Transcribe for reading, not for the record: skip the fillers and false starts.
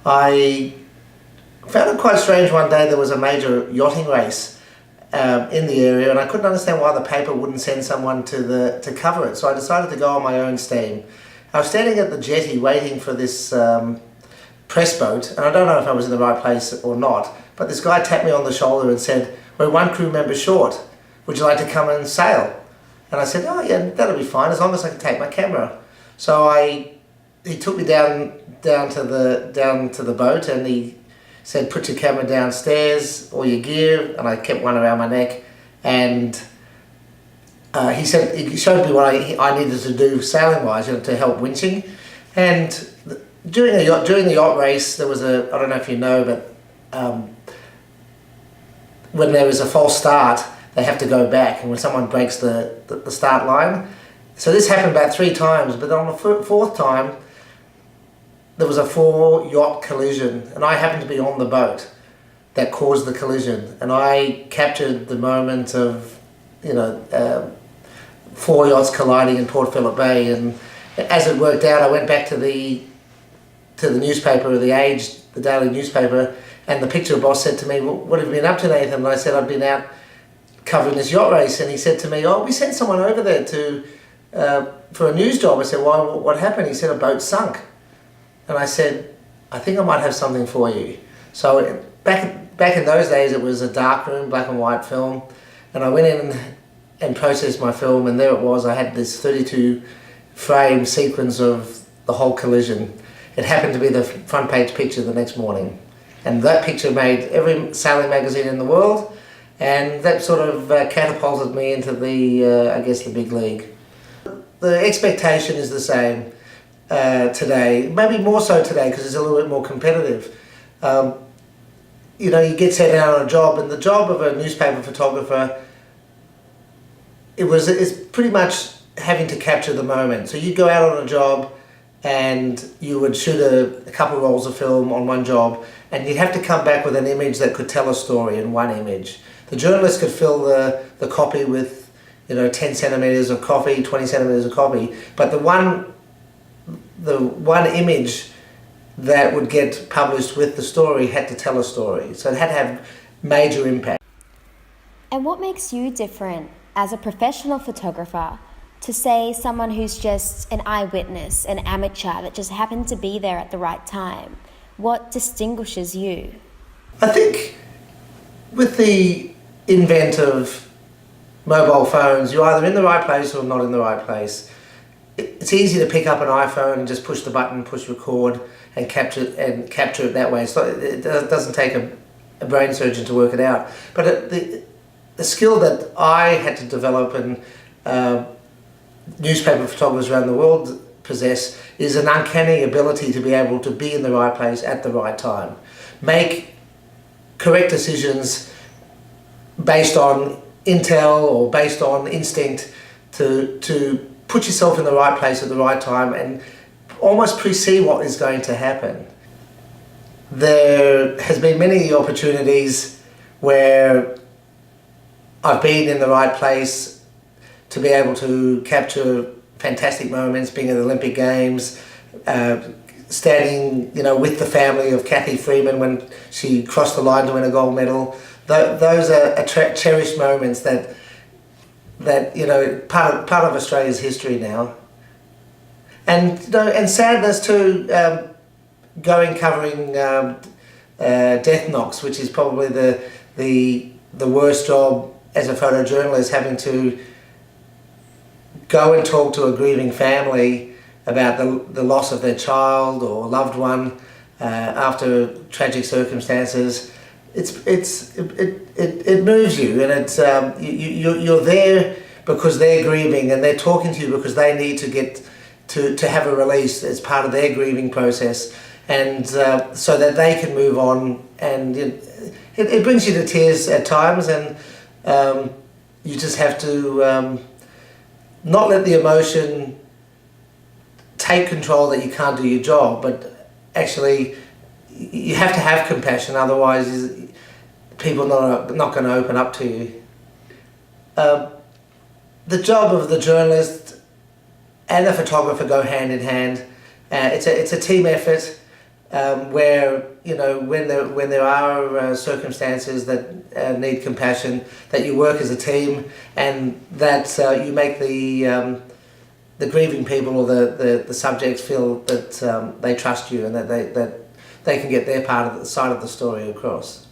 I found it quite strange one day. There was a major yachting race in the area, and I couldn't understand why the paper wouldn't send someone to cover it. So I decided to go on my own steam. I was standing at the jetty waiting for this press boat, and I don't know if I was in the right place or not, but this guy tapped me on the shoulder and said, "We're one crew member short. Would you like to come and sail?" And I said, "Oh yeah, that'll be fine, as long as I can take my camera." So he took me down to the boat, and he said, "Put your camera downstairs, all your gear," and I kept one around my neck. And he showed me what I needed to do sailing wise, to help winching. And during the yacht race, there was I don't know if you know, but when there is a false start, they have to go back, and when someone breaks the start line. So this happened about 3 times, but on the 4th time, there was a 4-yacht collision, and I happened to be on the boat that caused the collision, and I captured the moment of 4 yachts colliding in Port Phillip Bay. And as it worked out, I went back to the newspaper, The Age, the daily newspaper, and the picture boss said to me, "Well, what have you been up to, Nathan?" And I said, "I've been out covering this yacht race." And he said to me, "Oh, we sent someone over there for a news job." I said, "Why? What happened?" He said, "A boat sunk." And I said, "I think I might have something for you." So back in those days, it was a dark room, black and white film, and I went in and processed my film, and there it was. I had this 32 frame sequence of the whole collision. It happened to be the front page picture the next morning, and that picture made every sailing magazine in the world, and that sort of catapulted me into the big league. The expectation is the same today, maybe more so today because it's a little bit more competitive. You get sent out on a job, and the job of a newspaper photographer, it's pretty much having to capture the moment. So you go out on a job and you would shoot a couple of rolls of film on one job, and you'd have to come back with an image that could tell a story in one image. The journalist could fill the copy with 10 centimeters of copy, 20 centimeters of copy, but the one image that would get published with the story had to tell a story. So it had to have major impact. And what makes you different as a professional photographer to, say, someone who's just an eyewitness, an amateur that just happened to be there at the right time? What distinguishes you? I think with the advent of mobile phones, you're either in the right place or not in the right place. It's easy to pick up an iPhone and just push the button, push record, and capture it that way. It doesn't take a brain surgeon to work it out. But the skill that I had to develop, and newspaper photographers around the world possess, is an uncanny ability to be able to be in the right place at the right time. Make correct decisions based on intel or based on instinct, to put yourself in the right place at the right time and almost pre-see what is going to happen. There has been many opportunities where I've been in the right place to be able to capture fantastic moments, being at the Olympic Games, standing with the family of Kathy Freeman when she crossed the line to win a gold medal. Those are cherished moments that part of Australia's history now. And sadness too, covering death knocks, which is probably the worst job as a photojournalist, having to go and talk to a grieving family about the loss of their child or loved one after tragic circumstances. It moves you, and it's you're there because they're grieving, and they're talking to you because they need to get to have a release as part of their grieving process, and so that they can move on. And it brings you to tears at times, and you just have to not let the emotion take control that you can't do your job, but actually you have to have compassion, otherwise people are not going to open up to you. The job of the journalist and the photographer go hand in hand. It's a team effort. where when there are circumstances that need compassion, that you work as a team, and that you make the grieving people or the subjects feel that they trust you and that they can get their side of the story across.